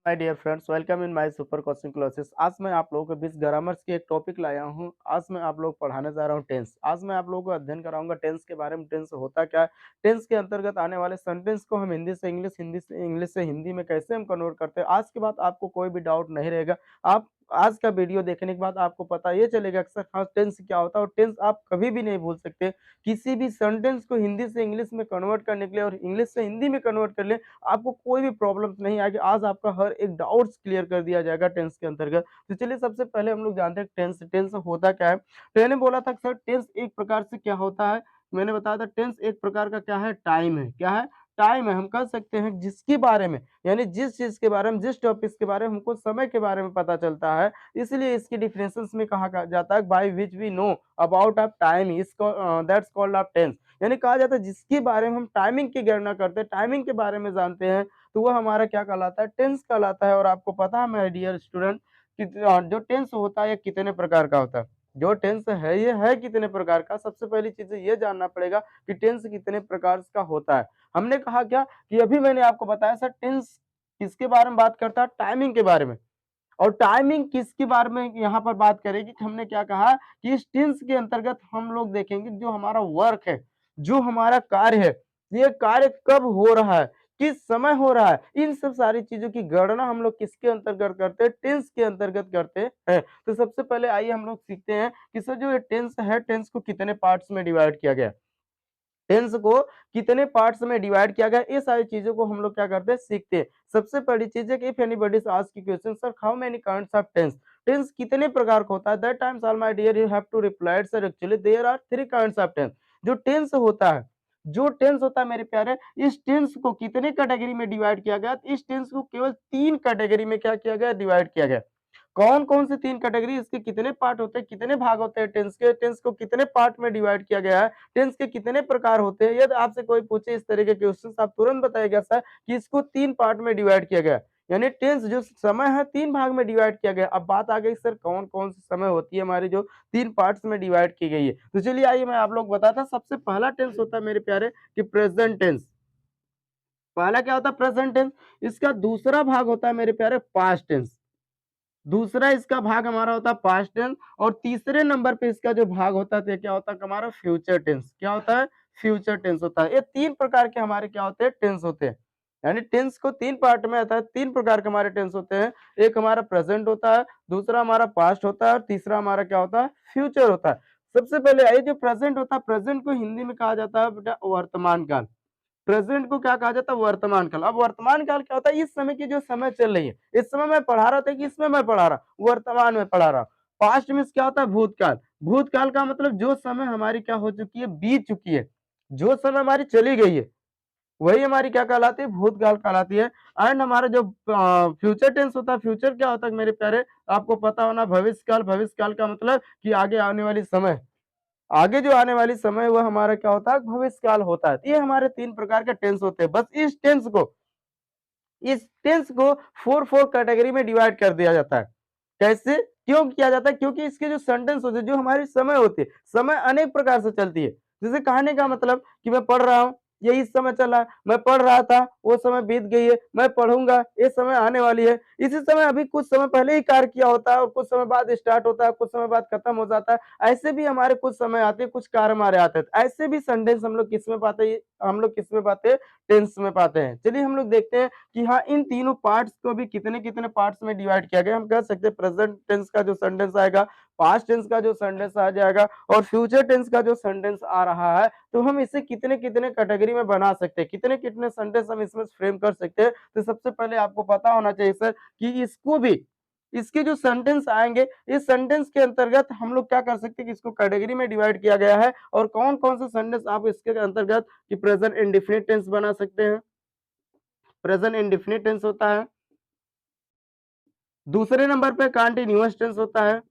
Hi dear friends, welcome in my super coaching classes. आज मैं आप लोगों के बीच ग्रामर्स की एक टॉपिक लाया हूं। आज मैं आप लोग पढ़ाने जा रहा हूं टेंस। आज मैं आप लोगों को अध्ययन कराऊंगा टेंस के बारे में। टेंस होता क्या है, टेंस के अंतर्गत आने वाले सेंटेंस को हम हिंदी से इंग्लिश से हिंदी में कैसे हम कन्वर्ट करते हैं। आज के बाद आपको कोई भी डाउट नहीं रहेगा। आप आज का वीडियो देखने के बाद आपको पता ये चलेगा कि सर हाँ टेंस क्या होता है, और टेंस आप कभी भी नहीं भूल सकते। किसी भी सेंटेंस को हिंदी से इंग्लिश में कन्वर्ट करने के लिए और इंग्लिश से हिंदी में कन्वर्ट कर ले, आपको कोई भी प्रॉब्लम नहीं आएगी। आज आपका हर एक डाउट्स क्लियर कर दिया जाएगा टेंस के अंतर्गत। तो चलिए सबसे पहले हम लोग जानते हैं टेंस। टेंस होता क्या है। तो मैंने बोला था सर टेंस एक प्रकार से क्या होता है। मैंने बताया था टेंस एक प्रकार का क्या है, टाइम है। क्या है, टाइम है। हम कह सकते हैं जिसके बारे में, यानी जिस चीज के बारे में, जिस टॉपिक के बारे में हमको समय के बारे में पता चलता है, इसलिए इसकी डिफिनेशंस में कहा जाता है by which we know about of time, इसको दैट्स कॉल्ड ऑफ टेंस। यानी कहा जाता है जिसके बारे में हम टाइमिंग की गणना करते हैं, टाइमिंग के बारे में जानते हैं, तो वह हमारा क्या कहलाता है, टेंस कहलाता है। और आपको पता है माय डियर स्टूडेंट कि जो टेंस होता है ये कितने प्रकार का होता है। जो टेंस है ये है कितने प्रकार का। सबसे पहली चीज ये जानना पड़ेगा कि टेंस कितने प्रकार का होता है। हमने कहा क्या कि अभी मैंने आपको बताया सर टेंस किसके बारे में बात करता है, टाइमिंग के बारे में। और टाइमिंग किसके बारे में यहाँ पर बात करेगी, हमने क्या कहा कि इस टेंस के अंतर्गत हम लोग देखेंगे जो हमारा वर्क है, जो हमारा कार्य है, ये कार्य कब हो रहा है, किस समय हो रहा है, इन सब सारी चीजों की गणना हम लोग किसके अंतर्गत करते हैं, टेंस के अंतर्गत करते हैं। तो सबसे पहले आइए हम लोग सीखते हैं कि सर जो ये टेंस है, टेंस को कितने पार्ट्स में डिवाइड किया गया, टेंस को कितने पार्ट्स में डिवाइड किया गया, ये सारी चीजों को हम लोग क्या करते हैं, सीखते हैं। सबसे पहली चीज है कि if anybody ask you question sir how many kinds of tense, tense कितने प्रकार का होता है, that times all my dear you have to reply sir actually there are three kinds of tense. जो टेंस होता है, जो टेंस होता है मेरे प्यारे, इस टेंस को कितने कैटेगरी में डिवाइड किया गया, इस टेंस को केवल तीन कैटेगरी में क्या किया गया, डिवाइड किया गया। कौन-कौन से 3 कैटेगरी, इसके कितने पार्ट होते हैं, कितने भाग होते हैं टेंस के, टेंस को कितने पार्ट में डिवाइड किया गया है, टेंस के कितने प्रकार होते हैं। यदि आपसे कोई पूछे इस तरह के क्वेश्चंस, आप तुरंत बताइएगा सर कि इसको 3 पार्ट में डिवाइड किया गया है। यानी टेंस जो समय है 3 भाग में डिवाइड किया गया। अब बात आ गई सर कौन-कौन सी समय होती है हमारी जो 3 पार्ट्स में डिवाइड की गई है। तो चलिए आइए मैं आप लोग बताता हूँ। सबसे पहला टेंस होता है मेरे प्यारे कि प्रेजेंट टेंस। पहला क्या होता है, प्रेजेंट टेंस। इसका दूसरा भाग होता है मेरे प्यारे पास्ट टेंस। दूसरा इसका भाग हमारा होता है पास्ट टेंस। और तीसरे नंबर पे इसका जो भाग होता है तो ये क्या होता है हमारा फ्यूचर टेंस। क्या होता है, फ्यूचर टेंस होता है। ये 3 प्रकार के हमारे क्या होते हैं, टेंस होते हैं। यानी टेंस को 3 पार्ट में आता है, 3 प्रकार के हमारे टेंस होते हैं। एक हमारा प्रेजेंट होता है, दूसरा हमारा पास्ट होता है, और तीसरा हमारा क्या होता है, फ्यूचर होता है। सबसे पहले आइए जो प्रेजेंट होता है, प्रेजेंट को हिंदी में कहा जाता है बेटा वर्तमान काल। प्रेजेंट को क्या कहा जाता है, वर्तमान काल। अब वर्तमान काल क्या होता है, इस समय की जो समय चल रही है, इस समय मैं पढ़ा रहा था कि इसमें मैं पढ़ा रहा, वर्तमान में पढ़ा रहा। पास्ट में क्या होता है, भूतकाल। भूतकाल का मतलब जो समय हमारी क्या हो चुकी है, बीत चुकी है, जो समय हमारी चली गई है, वही हमारी क्या कहलाती है, भूतकाल कहलाती है। एंड हमारा जो फ्यूचर टेंस होता है, फ्यूचर क्या होता है मेरे प्यारे, आपको पता होना भविष्य काल। भविष्य काल का मतलब कि आगे आने वाली समय, आगे जो आने वाली समय वह हमारा क्या होता है, भविष्य काल होता है। ये हमारे 3 प्रकार के टेंस होते हैं। बस इस टेंस को 4 कैटेगरी में डिवाइड कर दिया जाता है। कैसे, क्यों किया जाता है, क्योंकि इसके जो सेंटेंस होते हैं, जो हमारी समय होती है, समय अनेक प्रकार से चलती है। जैसे कहने का मतलब कि मैं पढ़ रहा हूँ, ये इस समय चला, मैं पढ़ रहा था, वो समय बीत गई है, मैं पढ़ूंगा, ये समय आने वाली है। इसी समय अभी कुछ समय पहले ही कार्य किया होता है और कुछ समय बाद स्टार्ट होता है, कुछ समय बाद खत्म हो जाता है। ऐसे भी हमारे कुछ समय आते हैं, कुछ कार्य हमारे आते हैं। तो ऐसे भी सेंटेंस हम लोग किस में पाते हैं, हम लोग किस में पाते हैं, टेंस में पाते हैं। चलिए हम लोग देखते हैं कि हाँ इन तीनों पार्ट्स को भी कितने कितने पार्ट्स में डिवाइड किया गया। हम कह सकते हैं प्रेजेंट टेंस का जो सेंटेंस आएगा, पास्ट टेंस का जो सेंटेंस आ जाएगा, और फ्यूचर टेंस का जो सेंटेंस आ रहा है, तो हम इसे कितने कितने कैटेगरी में बना सकते हैं, कितने कितने सेंटेंस हम इसमें फ्रेम कर सकते हैं। तो सबसे पहले आपको पता होना चाहिए सर कि इसको भी, इसके जो सेंटेंस आएंगे, इस सेंटेंस के अंतर्गत हम लोग क्या कर सकते हैं कि इसको कैटेगरी में डिवाइड किया गया है। और कौन कौन से सेंटेंस आप इसके अंतर्गत कि प्रेजेंट इंडेफिनिट टेंस बना सकते हैं। प्रेजेंट इंडेफिनिट टेंस होता है। दूसरे नंबर पे कंटीन्यूअस टेंस होता है।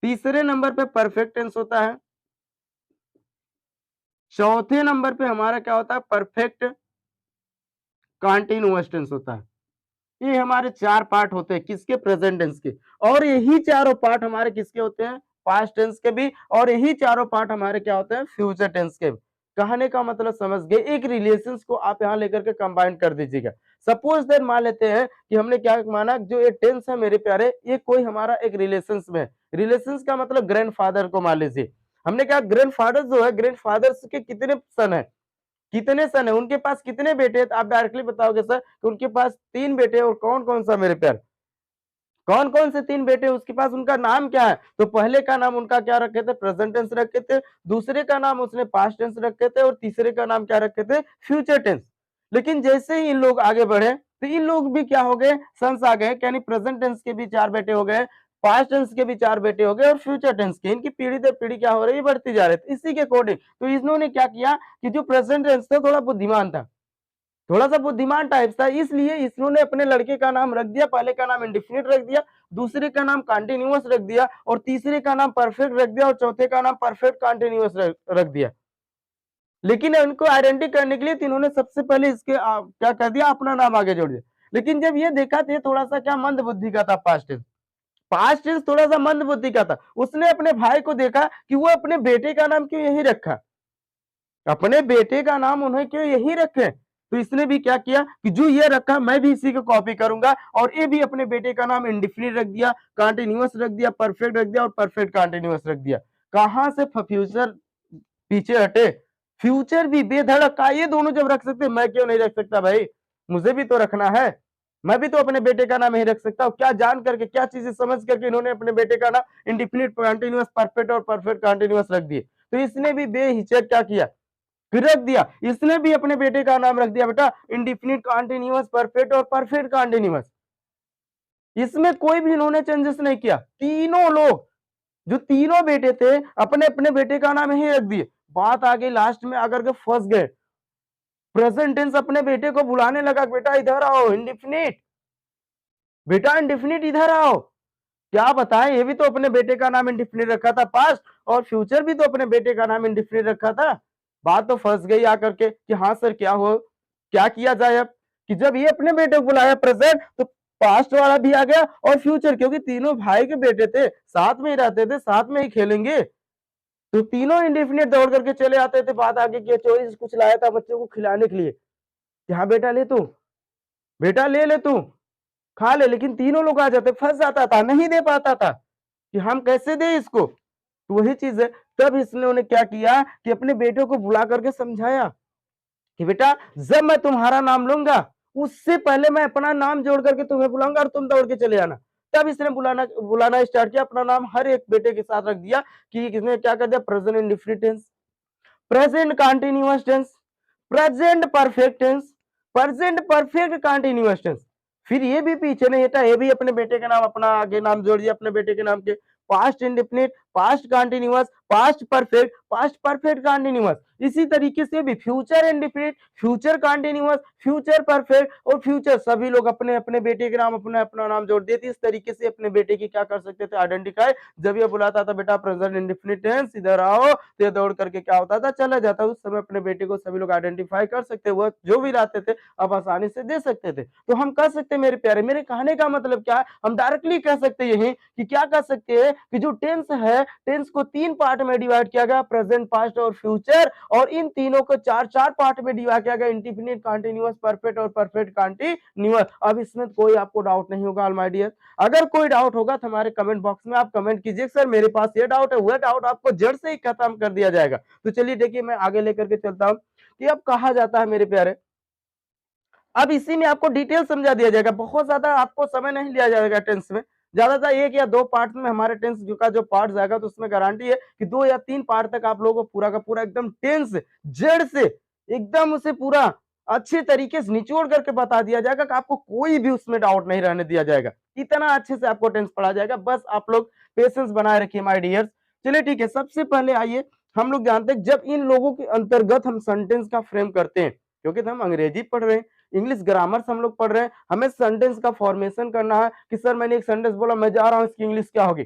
तीसरे नंबर पे परफेक्ट टेंस होता है। चौथे नंबर पे हमारा क्या होता है, परफेक्ट कंटीन्यूअस टेंस होता है। ये हमारे 4 पार्ट होते हैं किसके, प्रेजेंट टेंस के। और यही चारों पार्ट हमारे किसके होते हैं, पास्ट टेंस के भी। और यही चारों पार्ट हमारे क्या होते हैं, फ्यूचर टेंस के भी। कहने का मतलब समझ गए, एक रिलेशंस को आप यहां लेकर के कंबाइन कर दीजिएगा। सपोज दैट मान लेते हैं कि हमने क्या माना, जो ये टेंस है मेरे प्यारे, ये कोई हमारा एक रिलेशंस में है। रिलेशंस का मतलब ग्रैंडफादर को मान लीजिए। हमने क्या, ग्रैंडफादर जो है, ग्रैंडफादर्स के कितने सन है, कितने सन है, उनके पास कितने बेटे हैं? तो आप डायरेक्टली बताओगे सर कि उनके पास 3 बेटे हैं। और कौन-कौन सा मेरे प्यारे? कौन-कौन से 3 बेटे हैं उसके पास? उनका नाम क्या है? तो पहले का नाम उनका क्या रखे थे? प्रेजेंट टेंस रखे थे, दूसरे का नाम उसने पास्ट टेंस रखे थे और तीसरे का नाम क्या रखे थे? Future tense. लेकिन जैसे ही इन लोग आगे बढ़े, तो इन लोग भी क्या हो गए? सन्स आ गए, यानी प्रेजेंट टेंस के भी 4 बेटे हो गए, पास्ट टेंस के भी 4 बेटे हो गए और फ्यूचर टेंस के, इनकी पीढ़ी दर पीढ़ी क्या हो रही है? बढ़ती जा रही है। इसी के अकॉर्डिंग तो इन्होंने क्या किया कि जो प्रेजेंट टेंस था थोड़ा बुद्धिमान था, थोड़ा-सा बुद्धिमान टाइप था, इसलिए इसने अपने लड़के का नाम रख दिया, पहले का नाम इंडेफिनिट रख दिया, दूसरे का नाम कंटीन्यूअस रख दिया और तीसरे का नाम परफेक्ट रख दिया और चौथे का नाम परफेक्ट कंटीन्यूअस रख दिया। लेकिन इनको आइडेंटिटी करने के लिए इन्होंने सबसे पहले इसके क्या कर दिया, अपना नाम आगे जोड़ दिया। लेकिन जब ये देखा तो ये थोड़ा-सा क्या मंद बुद्धि का था, पास्ट टेंस थोड़ा-सा मंद बुद्धि का था। उसने अपने भाई को देखा कि वो अपने बेटे का नाम क्यों यही रखा? अपने बेटे का नाम उन्हें क्यों यही रखे? तो इसने भी क्या किया कि जो ये रखा मैं भी इसी को कॉपी करूंगा और ये भी अपने बेटे का नाम इंडेफिनिट रख दिया, कंटीन्यूअस रख दिया, परफेक्ट रख दिया और परफेक्ट कंटीन्यूअस रख दिया। कहां से फ्यूचर पीछे हटे? फ्यूचर भी बेधड़क का, ये दोनों जब रख सकते मैं क्यों नहीं रख सकता भाई? मुझे भी तो रखना है, मैं भी तो अपने बेटे का नाम यही रख सकता हूँ। क्या जान करके, क्या चीजें समझ करके इन्होंने अपने बेटे का नाम इंडेफिनिट, कंटीन्यूअस, परफेक्ट और परफेक्ट कंटीन्यूअस रख दिए। तो इसने भी बेहिचक क्या किया, फिर रख दिया। इसने भी अपने बेटे का नाम रख दिया बेटा इंडेफिनिट, कंटीन्यूअस, परफेक्ट और परफेक्ट कंटीन्यूअस। इसमें कोई भी इन्होंने चेंजेस नहीं किया। तीनों लोग, जो तीनों बेटे थे, अपने अपने बेटे का नाम यही रख दिए। बात आ गई लास्ट में आकर के फंस गए। प्रेजेंट टेंस अपने बेटे को बुलाने लगा, बेटा इधर आओ, इंडेफिनिट, बेटा इंडेफिनिट इधर आओ। क्या बताएं, ये भी तो अपने बेटे का नाम इंडेफिनिट रखा था पास्ट, और फ्यूचर भी तो अपने बेटे का नाम इंडेफिनिट रखा था। बात तो फंस गई आकर के कि हाँ सर क्या हो, क्या किया जाए अब? कि जब ये अपने बेटे को बुलाया प्रेजेंट, तो पास्ट वाला भी आ गया और फ्यूचर, क्योंकि तीनों भाई के बेटे थे, साथ में ही रहते थे, साथ में ही खेलेंगे, तो तीनों इंडेफिनिट दौड़ करके चले आते थे। बात आगे कि चोरी से कुछ लाया था बच्चों को खिलाने के लिए, कि हाँ बेटा ले तू, बेटा ले ले तू, खा ले। लेकिन तीनों लोग आ जाते, फंस जाता था, नहीं दे पाता था कि हम कैसे दे इसको। तो वही चीज है। तब इसने क्या किया कि अपने बेटे को बुला करके समझाया कि बेटा जब मैं तुम्हारा नाम लूंगा, उससे पहले मैं अपना नाम जोड़ करके तुम्हें बुलाऊंगा और तुम दौड़ के चले आना। तब इसने बुलाना बुलाना स्टार्ट किया, अपना नाम हर एक बेटे के साथ रख दिया कि इसने क्या कर दिया, present indefinite tense, present continuous tense, present perfect tense, present perfect continuous tense. फिर ये भी पीछे नहीं हटा, ये भी अपने बेटे के नाम, अपना आगे नाम जोड़ दिया अपने बेटे के नाम के, past indefinite, past continuous, past perfect continuous. इसी तरीके से भी future indefinite, future continuous, future perfect और फ्यूचर, सभी लोग अपने अपने बेटे के नाम, अपना अपना नाम जोड़ दिए थे। इस तरीके से अपने बेटे की क्या कर सकते थे, आइडेंटिफाई। जब ये बुलाता था बेटा प्रेजेंट इंडेफिनिट टेंस इधर आओ, तो ये दौड़ करके क्या होता था, चला जाता। उस समय अपने बेटे को सभी लोग आइडेंटिफाई कर सकते, वो जो भी लाते थे अब आसानी से दे सकते थे। तो हम कह सकते मेरे प्यारे, मेरे कहने का मतलब क्या है, हम डायरेक्टली कह सकते यही कि क्या कह सकते हैं कि जो टेंस है, टेंस को 3 पार्ट में डिवाइड किया गया, प्रेजेंट, पास्ट और फ्यूचर, और इन तीनों को 4-4 पार्ट में डिवाइड किया गया, इंडेफिनिट, कंटीन्यूअस, परफेक्ट और परफेक्ट कंटीन्यूअस। अब इसमें कोई आपको डाउट नहीं होगा माय डियर। अगर कोई डाउट होगा तो हमारे कमेंट बॉक्स में आप कमेंट कीजिए, सर मेरे पास ये डाउट है, वह डाउट आपको जड़ से ही खत्म कर दिया जाएगा। तो चलिए देखिए, मैं आगे लेकर के चलता हूं कि अब कहा जाता है मेरे प्यारे, अब इसी में आपको डिटेल समझा दिया जाएगा, बहुत ज्यादा आपको समय नहीं लिया जाएगा टेंस में। ज्यादातर 1 या 2 पार्ट में हमारे टेंस का जो पार्ट जाएगा, तो उसमें गारंटी है कि 2 या 3 पार्ट तक आप लोगों को पूरा का पूरा एकदम टेंस जड़ से एकदम उसे पूरा अच्छे तरीके से निचोड़ करके बता दिया जाएगा कि आपको कोई भी उसमें डाउट नहीं रहने दिया जाएगा। इतना अच्छे से आपको टेंस पढ़ा जाएगा, बस आप लोग पेशेंस बनाए रखिए माय डियर्स। चलिए ठीक है, सबसे पहले आइए हम लोग जानते हैं जब इन लोगों के अंतर्गत हम सेंटेंस का फ्रेम करते हैं, क्योंकि हम अंग्रेजी पढ़ रहे हैं, इंग्लिश ग्रामर से हम लोग पढ़ रहे हैं, हमें सेंटेंस का फॉर्मेशन करना है कि सर मैंने एक सेंटेंस बोला, मैं जा रहा हूं, इसकी इंग्लिश क्या होगी।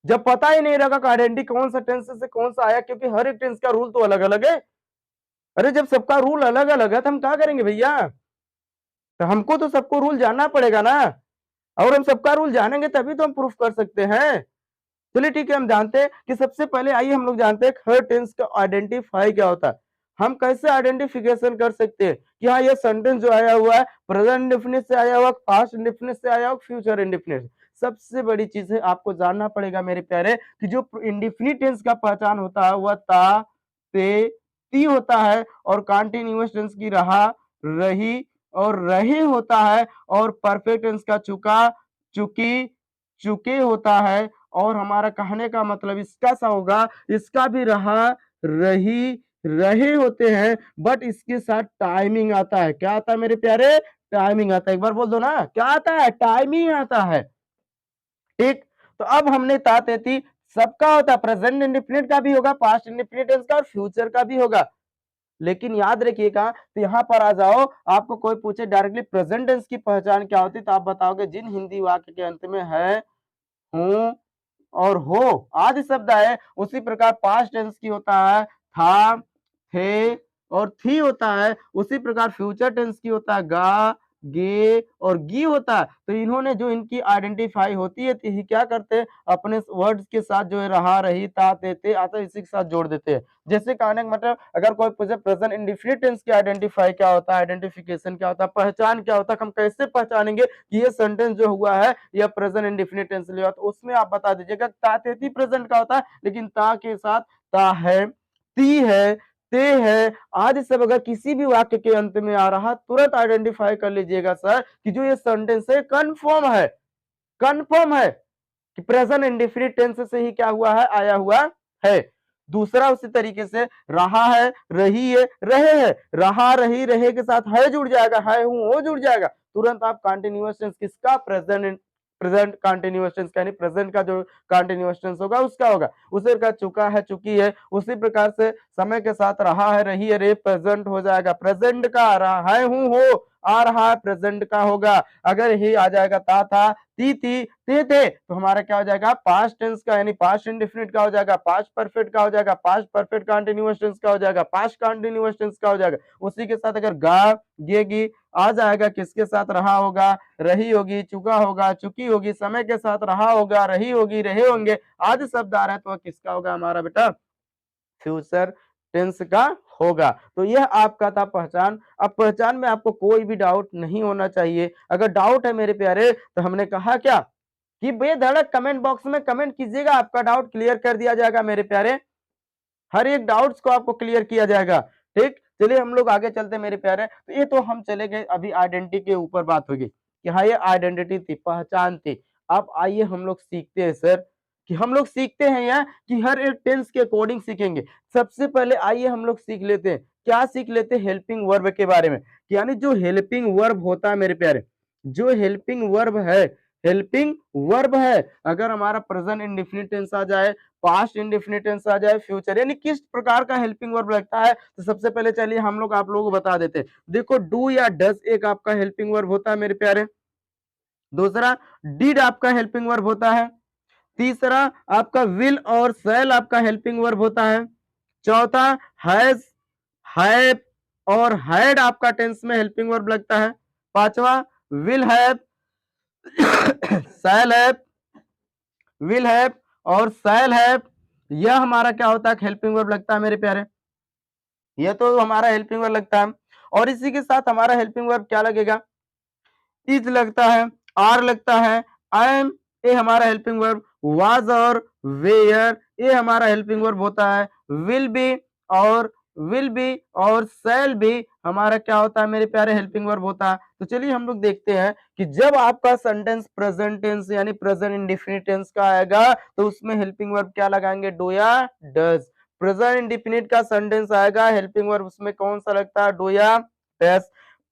जब पता ही नहीं लगा कि आइडेंटिटी कौन सा टेंस से कौन सा आया, क्योंकि हर एक टेंस का रूल तो अलग अलग है। अरे जब सबका रूल अलग अलग है तो हम क्या करेंगे भैया, तो हमको तो सबको रूल जानना पड़ेगा ना, और हम सबका रूल जानेंगे तभी तो हम प्रूफ कर सकते हैं। चलिए ठीक है, हम जानते हैं कि सबसे पहले आइए हम लोग जानते हैं हर टेंस का आइडेंटिफाई क्या होता है। हम कैसे आइडेंटिफिकेशन कर सकते हैं कि हाँ ये सेंटेंस जो आया हुआ है प्रेजेंट इंडेफिनिट से आया हुआ, पास्ट इंडेफिनिट से आया हुआ, फ्यूचर इंडेफिनिट। सबसे बड़ी चीज है आपको जानना पड़ेगा मेरे प्यारे कि जो इंडेफिनिट टेंस का पहचान होता है वह ता, ते, ती होता है, और कंटीन्यूअस टेंस की रहा, रही और रहे होता है, और परफेक्ट टेंस का चुका, चुकी, चुके होता है। और हमारा कहने का मतलब इसका सा होगा, इसका भी रहा, रही, रहे होते हैं, बट इसके साथ टाइमिंग आता है। क्या आता है मेरे प्यारे? टाइमिंग आता है। एक बार बोल दो ना, क्या आता है? टाइमिंग आता है। ठीक, तो अब हमने ता, ते, ती सबका होता है, प्रेजेंट इंडेफिनिट का भी होगा, पास्ट इंडेफिनिट टेंस का और फ्यूचर का भी होगा। लेकिन याद रखिएगा, तो यहाँ पर आ जाओ, आपको कोई पूछे डायरेक्टली प्रेजेंट टेंस की पहचान क्या होती है, तो आप बताओगे जिन हिंदी वाक्य के अंत में है, हूं और हो आदि शब्द है, उसी प्रकार पास्ट टेंस की होता है था, थे और थी होता है। उसी प्रकार फ्यूचर टेंस की होता है गा, गे और गी होता है। तो इन्होंने जो इनकी आइडेंटिफाई होती है, तो ये क्या करते हैं, अपने वर्ड्स के साथ जो है रहा, रही, ता, ते आता इसी के साथ जोड़ देते हैं। जैसे कहने का मतलब, अगर कोई पूछे प्रेजेंट इंडेफिनिट टेंस की आइडेंटिफाई क्या होता है, आइडेंटिफिकेशन क्या होता है, पहचान क्या होता है, हम कैसे पहचानेंगे कि ये सेंटेंस जो हुआ है यह प्रेजेंट इंडेफिनिट टेंस लिया, तो उसमें आप बता दीजिएगा ता, ते, ती प्रेजेंट का होता है, लेकिन ता के साथ ता है, ती है, ते है आदि सब अगर किसी भी वाक्य के अंत में आ रहा, तुरंत आइडेंटिफाई कर लीजिएगा सर कि जो ये सेंटेंस है कंफर्म है, कंफर्म है कि प्रेजेंट इंडेफिनिट टेंस से ही क्या हुआ है, आया हुआ है। दूसरा उसी तरीके से रहा है, रही है, रहे है, रहा, रही, रहे के साथ है जुड़ जाएगा, है, हूं, हो जुड़ जाएगा, तुरंत आप कंटिन्यूअस टेंस किसका, प्रेजेंट कंटिन्यूअस टेंस यानी प्रेजेंट का जो कंटिन्यूअस टेंस होगा उसका होगा। उसी का चुका है, चुकी है, उसी प्रकार से समय के साथ रहा है, रही है, रे प्रेजेंट हो जाएगा, प्रेजेंट का रहा है, हूं, हो आ रहा है, प्रेजेंट का होगा। अगर ही आ जाएगा ता था, ती थी, थे, तो हमारा क्या हो जाएगा, पास्ट टेंस का यानी पास्ट इंडेफिनिट का हो जाएगा, पास्ट परफेक्ट का हो जाएगा, पास्ट परफेक्ट कंटीन्यूअस टेंस का हो जाएगा, पास्ट कंटीन्यूअस टेंस का हो जाएगा। उसी के साथ अगर गा, गेगी आ जाएगा, किसके साथ, रहा होगा, रही होगी, चुका होगा, चुकी होगी, समय के साथ रहा होगा, रही होगी, रहे होंगे आदि शब्द आ रहा है, तो किसका होगा हमारा बेटा, फ्यूचर टेंस का होगा। तो यह आपका था पहचान। अब पहचान में आपको कोई भी डाउट नहीं होना चाहिए। अगर डाउट है मेरे प्यारे, तो हमने कहा क्या कि बेधड़क कमेंट बॉक्स में कमेंट कीजिएगा, आपका डाउट क्लियर कर दिया जाएगा मेरे प्यारे। हर एक डाउट्स को आपको क्लियर किया जाएगा। ठीक, चलिए हम लोग आगे चलते मेरे प्यारे। तो ये तो हम चले गए, अभी आइडेंटिटी के ऊपर बात होगी कि हाँ ये आइडेंटिटी थी, पहचान थी। अब आइए हम लोग सीखते हैं सर, कि हम लोग सीखते हैं यहाँ कि हर एक टेंस के अकॉर्डिंग सीखेंगे। सबसे पहले आइए हम लोग सीख लेते हैं, क्या सीख लेते हैं, हेल्पिंग वर्ब के बारे में। यानी जो हेल्पिंग वर्ब होता है मेरे प्यारे, जो हेल्पिंग वर्ब है, हेल्पिंग वर्ब है, अगर हमारा प्रेजेंट इंडेफिनिट टेंस आ जाए, पास्ट इंडेफिनिट टेंस आ जाए, फ्यूचर, यानी किस प्रकार का हेल्पिंग वर्ब लगता है, तो सबसे पहले चलिए हम लोग आप लोगों को बता देते हैं। देखो डू या डज एक आपका हेल्पिंग वर्ब होता है मेरे प्यारे। दूसरा डिड आपका हेल्पिंग वर्ब होता है। तीसरा आपका विल और शैल आपका हेल्पिंग वर्ब होता है। चौथा हैज, हैव और हैड आपका टेंस में हेल्पिंग वर्ब लगता है। पांचवा will have, shall have, will have और शैल हैव, यह हमारा क्या होता है, हेल्पिंग वर्ब लगता है मेरे प्यारे। यह तो हमारा हेल्पिंग वर्ब लगता है। और इसी के साथ हमारा हेल्पिंग वर्ब क्या लगेगा, इज लगता है, आर लगता है, आई एम, ये हमारा हेल्पिंग वर्ब, वाज और वेयर ये हमारा हेल्पिंग वर्ब होता है। विल बी और विल बी और शैल बी हमारा क्या होता है मेरे प्यारे, हेल्पिंग वर्ब होता है। तो चलिए हम लोग देखते हैं कि जब आपका सेंटेंस प्रेजेंट टेंस यानी प्रेजेंट इंडेफिनिट टेंस का आएगा, तो उसमें हेल्पिंग वर्ब क्या लगाएंगे, डू या डज। प्रेजेंट इंडेफिनिट का सेंटेंस आएगा, हेल्पिंग वर्ब उसमें कौन सा लगता है, डू या डज।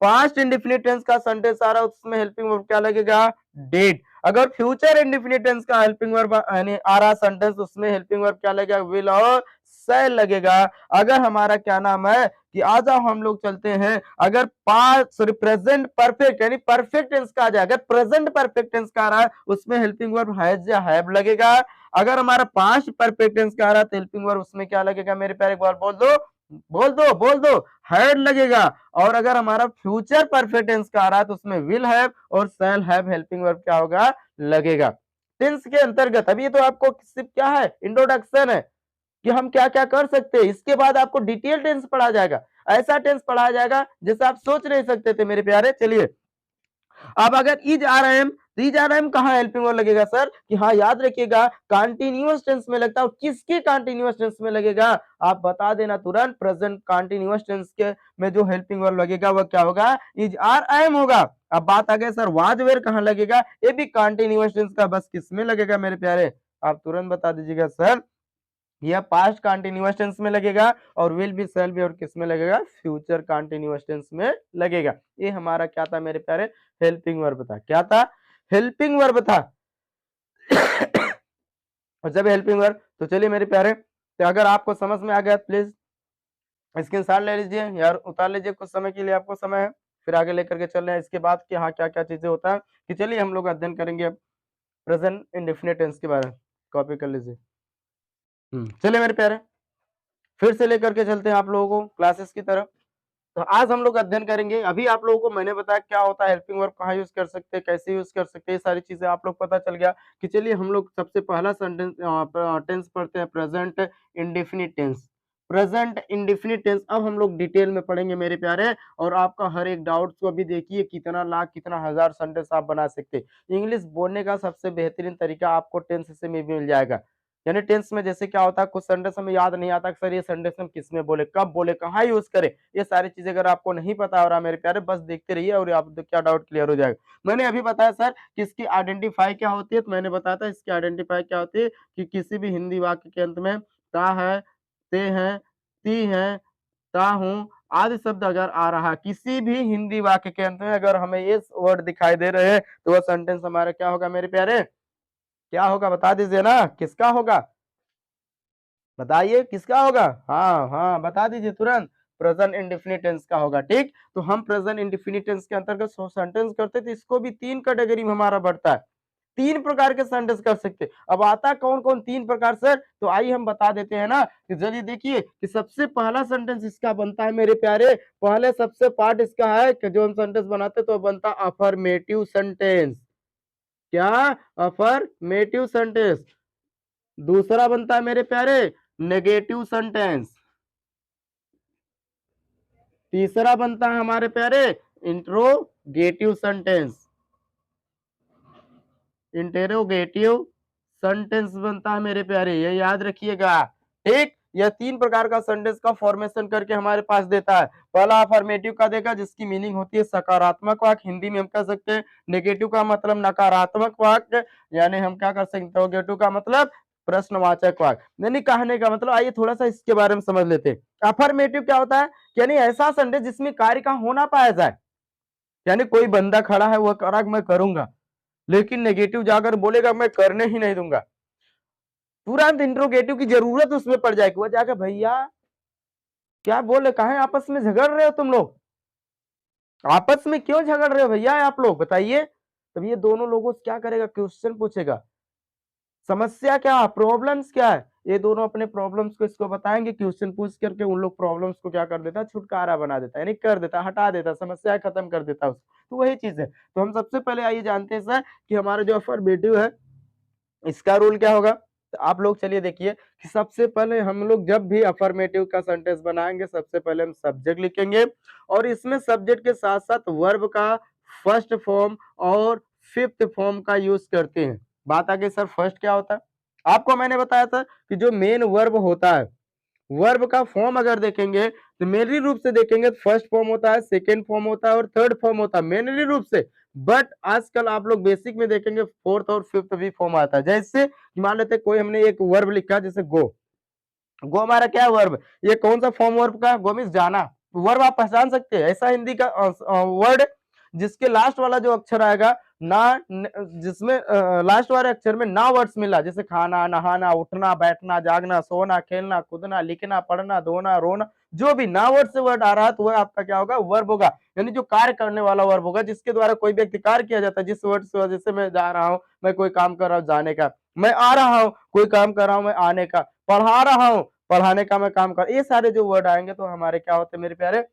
पास्ट इंडेफिनिट टेंस का सेंटेंस आ रहा है, उसमें हेल्पिंग वर्ब क्या लगेगा, डिड। अगर फ्यूचर इंडेफिनिट टेंस का हेल्पिंग वर्ब यानी आ रहा सेंटेंस, उसमें हेल्पिंग वर्ब क्या लगेगा, विल और शैल लगेगा। अगर हमारा क्या नाम है कि आ जाओ हम लोग चलते हैं, अगर प्रेजेंट परफेक्ट यानी परफेक्ट टेंस का आ जाए, अगर प्रेजेंट परफेक्ट टेंस का आ रहा है उसमें हेल्पिंग वर्ब हैज या हैव लगेगा। अगर हमारा पास्ट परफेक्ट टेंस का आ रहा है तो हेल्पिंग वर्ब उसमें क्या लगेगा मेरे प्यारे, एक बार बोल दो, बोल दो, बोल दो, हैड लगेगा। और अगर हमारा फ्यूचर परफेक्ट टेंस का आ रहा है तो उसमें विल हैव और शैल हैव हेल्पिंग वर्ब क्या होगा, लगेगा। टेंस के अंतर्गत, अभी तो आपको सिर्फ क्या है, इंट्रोडक्शन है। कि हम क्या-क्या कर सकते हैं। इसके बाद आपको डिटेल टेंस पढ़ाया जाएगा। ऐसा टेंस पढ़ाया जाएगा जैसे आप सोच नहीं सकते थे मेरे प्यारे। चलिए अब अगर इज आर एम, तो इज आर एम कहाँ हेल्पिंग वर्ब लगेगा सर? कि हाँ याद रखिएगा कंटीन्यूअस टेंस में लगता है। और किसके कंटीन्यूअस टेंस में लगेगा? आप बता देना तुरंत। प्रेजेंट कंटीन्यूअस टेंस के में जो हेल्पिंग वर्ब लगेगा वह क्या होगा? इज आर एम होगा। अब बात आ गई सर वाज वेयर कहाँ लगेगा? ये भी कंटीन्यूअस टेंस का, बस किस में लगेगा मेरे प्यारे? आप तुरंत बता दीजिएगा सर। यह पास्ट कंटीन्यूअस टेंस में लगेगा। और विल बी, शैल बी और किस में लगेगा? फ्यूचर कंटीन्यूअस टेंस में लगेगा। ये हमारा क्या था मेरे प्यारे? हेल्पिंग वर्ब था। क्या था? हेल्पिंग वर्ब था। और जब हेल्पिंग वर्ब, तो चलिए मेरे प्यारे, तो अगर आपको समझ में आ गया प्लीज स्क्रीनशॉट ले लीजिए यार, उतार लीजिए, कुछ समय के लिए आपको समय है, फिर आगे लेकर के चल रहे हैं इसके बाद कि हाँ क्या क्या चीजें होता है। कि चलिए हम लोग अध्ययन करेंगे प्रेजेंट इंडेफिनिट टेंस के बारे में। कॉपी कर लीजिए। चलिए मेरे प्यारे, फिर से लेकर के चलते हैं आप लोगों को क्लासेस की तरफ। तो आज हम लोग अध्ययन करेंगे, अभी आप लोगों को मैंने बताया क्या होता है हेल्पिंग वर्ब, कहाँ यूज कर सकते हैं, कैसे यूज कर सकते हैं, ये सारी चीजें आप लोग पता चल गया। कि चलिए हम लोग सबसे पहला सेंटेंस टेंस पढ़ते हैं, present indefinite tense. Present indefinite tense अब हम लोग डिटेल में पढ़ेंगे मेरे प्यारे। और आपका हर एक डाउट्स को अभी देखिए कितना लाख कितना हजार सेंटेंस आप बना सकते हैं। इंग्लिश बोलने का सबसे बेहतरीन तरीका आपको टेंस से मिल जाएगा। यानी टेंस में जैसे क्या होता है, कुछ सेंटेंस हमें याद नहीं आता सर ये सेंटेंस हम किस में बोले, कब बोले, कहाँ यूज करें। ये सारी चीजें अगर आपको नहीं पता हो रहा मेरे प्यारे, बस देखते रहिए और आप क्या डाउट क्लियर हो जाएगा। मैंने अभी बताया सर कि इसकी आइडेंटिफाई क्या होती है, तो मैंने बताया था इसकी आइडेंटिफाई क्या होती है कि किसी भी हिंदी वाक्य के अंत में ता है, ते है, ती है, ता हूं आदि शब्द अगर आ रहा है, किसी भी हिंदी वाक्य के अंत में अगर हमें ये वर्ड दिखाई दे रहे हैं, तो वह सेंटेंस हमारा क्या होगा मेरे प्यारे? क्या होगा बता दीजिए ना, किसका होगा? बताइए किसका होगा? हाँ हाँ बता दीजिए तुरंत। प्रेजेंट इंडेफिनिट टेंस का होगा। ठीक, तो हम प्रेजेंट इंडेफिनिट टेंस के अंतर्गत सेंटेंस करते थे, इसको भी तीन कैटेगरी में हमारा बढ़ता है। तीन प्रकार के सेंटेंस कर सकते। अब आता कौन कौन तीन प्रकार सर? तो आइए हम बता देते हैं ना। कि चलिए देखिए कि सबसे पहला सेंटेंस इसका बनता है मेरे प्यारे, पहले सबसे पार्ट इसका है कि जो हम सेंटेंस बनाते तो बनता अफर्मेटिव सेंटेंस। क्या? Affirmative sentence. दूसरा बनता है मेरे प्यारे नेगेटिव सेंटेंस। तीसरा बनता है हमारे प्यारे इंट्रोगेटिव सेंटेंस। इंटेरोगेटिव सेंटेंस बनता है मेरे प्यारे, ये याद रखिएगा। ठीक, यह तीन प्रकार का सेंटेंस का फॉर्मेशन करके हमारे पास देता है। पहला अफर्मेटिव का देगा जिसकी मीनिंग होती है सकारात्मक वाक्य, हिंदी में हम कह सकते हैं। नेगेटिव का मतलब नकारात्मक वाक्य, यानी हम क्या कर सकते हैं, इंट्रोगेटिव का मतलब प्रश्नवाचक वाक्य। यानी कहने का मतलब, आइए थोड़ा सा इसके बारे में समझ लेते हैं। अफर्मेटिव क्या होता है? यानी ऐसा सेंटेंस जिसमें कार्य का होना पाया जाए। यानी कोई बंदा खड़ा है, वह करा मैं करूंगा, लेकिन नेगेटिव जाकर बोलेगा मैं करने ही नहीं दूंगा। तुरंत इंट्रोगेटिव की जरूरत उसमें पड़ जाएगी, वो जाकर भैया क्या बोले, कहा आपस में झगड़ रहे हो तुम लोग, आपस में क्यों झगड़ रहे हो भैया आप लोग बताइए। तब ये दोनों लोगों से क्या करेगा, क्वेश्चन पूछेगा, समस्या क्या, प्रॉब्लम्स क्या है। ये दोनों अपने प्रॉब्लम्स को इसको बताएंगे, क्वेश्चन पूछ करके उन लोग प्रॉब्लम्स को क्या कर देता है, छुटकारा बना देता है, यानी कर देता, हटा देता, समस्या खत्म कर देता उसको। तो वही चीज है। तो हम सबसे पहले आइए जानते हैं सर कि हमारा जो अफर्मेटिव है इसका रूल क्या होगा। तो आप लोग चलिए देखिए कि सबसे पहले हम लोग जब भी अफर्मेटिव का सेंटेंस बनाएंगे, सबसे पहले हम सब्जेक्ट लिखेंगे। और इसमें सब्जेक्ट के साथ साथ वर्ब का फर्स्ट फॉर्म और फिफ्थ फॉर्म का यूज करते हैं। बात आगे सर फर्स्ट क्या होता है, आपको मैंने बताया था कि जो मेन वर्ब होता है, वर्ब का फॉर्म अगर देखेंगे तो मेनली रूप से देखेंगे तो फर्स्ट फॉर्म होता है, सेकेंड फॉर्म होता है और थर्ड फॉर्म होता है मेनली रूप से। बट आजकल आप लोग बेसिक में देखेंगे फोर्थ और फिफ्थ भी फॉर्म आता है। जैसे मान लेते कोई हमने एक वर्ब लिखा जैसे गो, गो हमारा क्या वर्ब, ये कौन सा फॉर्म वर्ब का? गो मीन्स जाना। वर्ब आप पहचान सकते हैं, ऐसा हिंदी का वर्ड जिसके लास्ट वाला जो अक्षर आएगा ना, जिसमें लास्ट वाले अक्षर में ना वर्ड्स मिला, जैसे खाना, नहाना, उठना, बैठना, जागना, सोना, खेलना, कूदना, लिखना, पढ़ना, धोना, रोना, जो भी ना वर्ड से वर्ड आ रहा है तो वह आपका क्या होगा, वर्ब होगा। यानी जो कार्य करने वाला वर्ब होगा, जिसके द्वारा कोई व्यक्ति कार्य किया जाता है। जिस वर्ड से जैसे मैं जा रहा हूँ, मैं कोई काम कर रहा हूँ जाने का, मैं आ रहा हूँ कोई काम कर रहा हूँ मैं आने का, पढ़ा रहा हूँ पढ़ाने का मैं काम कर, ये सारे जो वर्ड आएंगे तो हमारे क्या होते हैं मेरे प्यारे,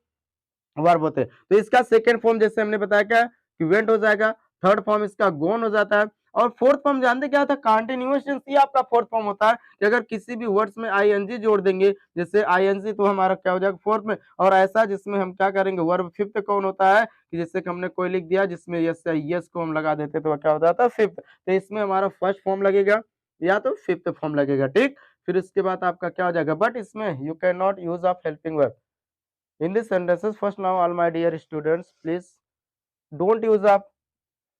वर्ब होते हैं। तो इसका सेकंड फॉर्म जैसे हमने बताया क्या कि वेंट हो जाएगा, थर्ड फॉर्म इसका गोन हो जाता है, और फोर्थ फॉर्म जानते क्या होता है? कंटीन्यूअस टेंस, ये आपका फोर्थ फॉर्म होता है कि अगर किसी भी वर्ड्स में आईएनजी जोड़ देंगे, जैसे आईएनजी तो हमारा क्या हो जाएगा फोर्थ में, और ऐसा जिसमें हम क्या करेंगे वर्ब फिफ्थ कौन होता है कि जैसे कि हमने कोई लिख दिया जिसमें यस या यस को हम लगा देते तो क्या हो जाता है फिफ्थ, तो इसमें हमारा फर्स्ट फॉर्म लगेगा या तो फिफ्थ फॉर्म लगेगा, ठीक। फिर इसके बाद आपका क्या हो जाएगा, बट इसमें you can not use of helping verb in this sentences. First now all my dear students please don't use of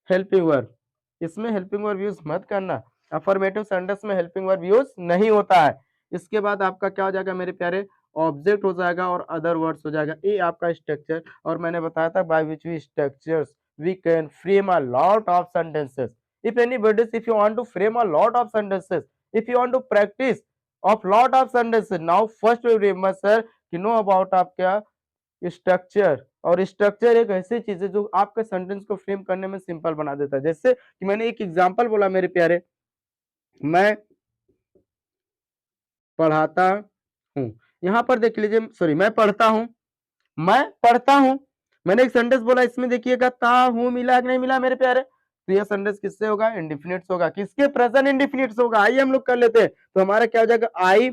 helping verb, इसमें हेल्पिंग वर्ब यूज मत करना, अफर्मेटिव सेंटेंस में हेल्पिंग वर्ब यूज नहीं होता है। इसके बाद आपका क्या हो जाएगा मेरे प्यारे, ऑब्जेक्ट हो जाएगा और अदर वर्ड्स हो जाएगा, ये आपका स्ट्रक्चर। और मैंने बताया था by which we structures we can frame a lot of sentences. If anybody, if you want to frame a lot of sentences, if you want to practice of lot of sentences, now first we remember sir कि know about आप क्या structure. और structure एक ऐसी चीज है जो आपके सेंटेंस को फ्रेम करने में सिंपल बना देता है। जैसे कि मैंने एक एग्जांपल बोला मेरे प्यारे, मैं पढ़ाता हूँ, यहाँ पर देख लीजिए, सॉरी मैं पढ़ता हूँ, मैं पढ़ता हूँ, मैंने एक सेंटेंस बोला, इसमें देखिएगा ता हूँ मिला कि नहीं मिला मेरे प्यारे, तो यह सेंटेंस किससे होगा, इंडिफिनिट्स होगा, किसके प्रेजेंट इंडिफिनिट्स होगा, आइए हम लोग कर लेते हैं। तो हमारा क्या हो जाएगा, आई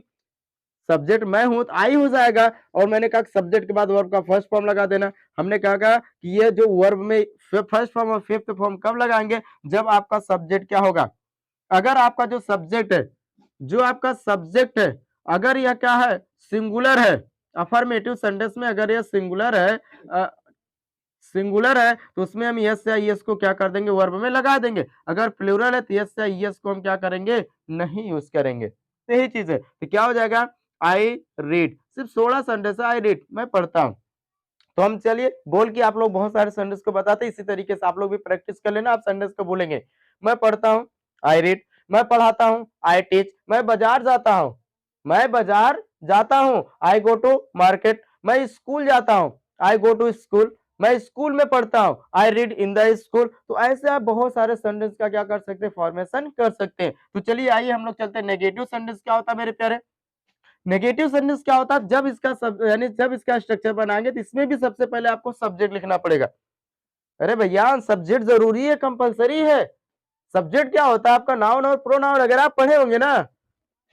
सब्जेक्ट मैं हूं तो आई हो जाएगा, और मैंने कहा सब्जेक्ट के बाद वर्ब का फर्स्ट फॉर्म लगा देना। हमने कहा कि ये जो वर्ब में फर्स्ट फॉर्म और फिफ्थ फॉर्म कब लगाएंगे, जब आपका सब्जेक्ट क्या होगा, अगर आपका जो सब्जेक्ट है, जो आपका सब्जेक्ट है अगर यह क्या है, सिंगुलर है, अफर्मेटिव सेंटेंस में अगर यह सिंगुलर है तो उसमें हम यस या यस को क्या कर देंगे, वर्ब में लगा देंगे। अगर प्लूरल है तो यस या यस को हम क्या करेंगे, नहीं यूज करेंगे। तो यही चीज है, तो क्या हो जाएगा, आई रीड, सिर्फ 16 सेंटेंस है, आई रीड मैं पढ़ता हूँ। तो हम चलिए बोल के आप लोग बहुत सारे सेंटेंस को बताते हैं, इसी तरीके से आप लोग भी प्रैक्टिस कर लेना, आप सेंटेंस को बोलेंगे। मैं पढ़ता हूँ, आई रीड, मैं पढ़ाता हूँ, आई टीच, मैं बाजार जाता हूँ, मैं बाजार जाता हूँ, आई गो टू मार्केट, मैं स्कूल जाता हूँ, आई गो टू स्कूल, मैं स्कूल में पढ़ता हूँ, I read in the school. तो ऐसे आप बहुत सारे सेंटेंस का क्या कर सकते हैं, फॉर्मेशन कर सकते हैं। तो चलिए आइए हम लोग चलते हैं, नेगेटिव सेंटेंस क्या होता है मेरे प्यारे, नेगेटिव सेंटेंस क्या होता है, जब इसका सब यानी जब इसका स्ट्रक्चर बनाएंगे तो इसमें भी सबसे पहले आपको सब्जेक्ट लिखना पड़ेगा। अरे भैया सब्जेक्ट जरूरी है, कंपलसरी है। सब्जेक्ट क्या होता है आपका, नाउन और प्रोनाउन। अगर आप पढ़े होंगे ना,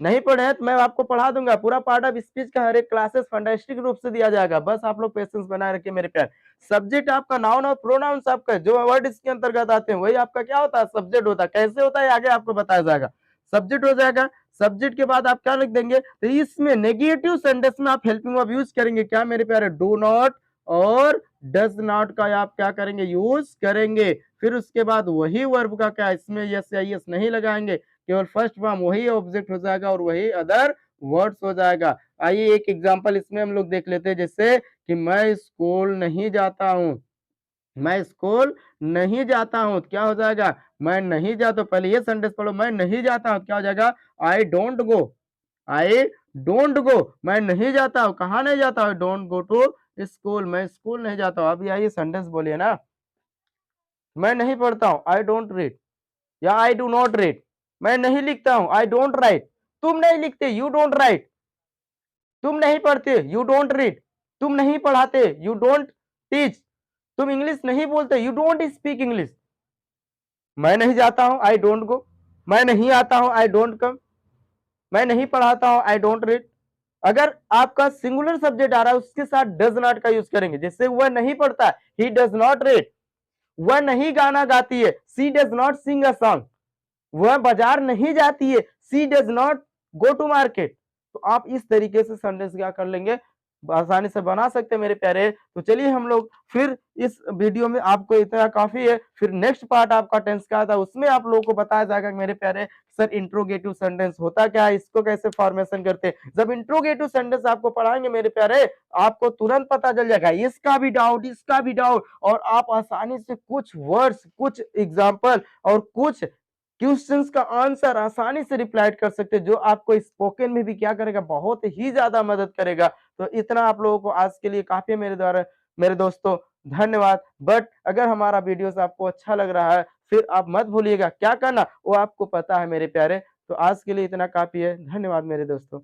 नहीं पढ़े हैं तो मैं आपको पढ़ा दूंगा, पूरा पार्ट ऑफ स्पीच का हर एक क्लासेस फंटास्टिक रूप से दिया जाएगा, बस आप लोग पेशेंस बनाए रखिए मेरे प्यार। सब्जेक्ट आपका नाउन और प्रोनाउन आपका जो वर्ड इसके अंतर्गत आते हैं वही आपका क्या होता है, सब्जेक्ट होता है। कैसे होता है आगे आपको बताया जाएगा, सब्जेक्ट हो जाएगा। सब्जेक्ट के बाद आप क्या लिख देंगे, तो इसमें नेगेटिव सेंटेंस में आप हेल्पिंग वर्ब यूज करेंगे, क्या मेरे प्यारे, डू नॉट और डज नॉट का आप क्या करेंगे, यूज करेंगे। फिर उसके बाद वही वर्ब का क्या, इसमें यस या यस नहीं लगाएंगे, केवल फर्स्ट फॉर्म वही ऑब्जेक्ट हो जाएगा और वही अदर वर्ड्स हो जाएगा। आइए एक एग्जांपल इसमें हम लोग देख लेते हैं, जैसे कि मैं स्कूल नहीं जाता हूँ, मैं स्कूल नहीं जाता हूँ, क्या हो जाएगा, मैं नहीं जाता, पहले ये सेंटेंस पढ़ो, मैं नहीं जाता हूँ, क्या हो जाएगा, I don't go, I don't go, मैं नहीं जाता हूँ, कहाँ नहीं जाता हूँ, डोंट गो टू स्कूल, मैं स्कूल नहीं जाता हूँ। अभी आइए सेंटेंस बोलिए ना, मैं नहीं पढ़ता हूँ, आई डोंट रीड, या आई डू नॉट रीड, मैं नहीं लिखता हूं, आई डोंट राइट, तुम नहीं लिखते, यू डोंट राइट, तुम नहीं पढ़ते, यू डोंट रीड, तुम नहीं पढ़ाते, यू डोंट टीच, तुम इंग्लिश नहीं बोलते, यू डोंट स्पीक इंग्लिश। मैं नहीं जाता हूं, आई डोंट गो, मैं नहीं आता हूं, आई डोंट कम, मैं नहीं पढ़ाता हूं, आई डोंट रीड। अगर आपका सिंगुलर सब्जेक्ट आ रहा है उसके साथ डज नॉट का यूज करेंगे, जैसे वह नहीं पढ़ता, ही डज नॉट रीड, वह नहीं गाना गाती है, she does not sing a song, वह बाजार नहीं जाती है, she does not go to market. तो आप इस तरीके से सेंटेंस क्या कर लेंगे, आसानी से बना सकते हैं मेरे प्यारे। तो चलिए हम लोग फिर इस वीडियो में, आपको इतना काफी है, फिर नेक्स्ट पार्ट आपका टेंस का था, उसमें आप लोगों को बताया जाएगा मेरे प्यारे सर इंट्रोगेटिव सेंटेंस होता क्या है, इसको कैसे फॉर्मेशन करते हैं। जब इंट्रोगेटिव सेंटेंस आपको पढ़ाएंगे मेरे प्यारे, आपको तुरंत पता चल जाएगा, इसका भी डाउट, इसका भी डाउट, और आप आसानी से कुछ वर्ड्स, कुछ एग्जाम्पल और कुछ क्वेश्चंस का आंसर आसानी से रिप्लाई कर सकते हैं, जो आपको स्पोकन में भी क्या करेगा, बहुत ही ज्यादा मदद करेगा। तो इतना आप लोगों को आज के लिए काफी है मेरे द्वारा, मेरे दोस्तों, धन्यवाद। बट अगर हमारा वीडियोस आपको अच्छा लग रहा है, फिर आप मत भूलिएगा क्या करना, वो आपको पता है मेरे प्यारे। तो आज के लिए इतना काफी है, धन्यवाद मेरे दोस्तों।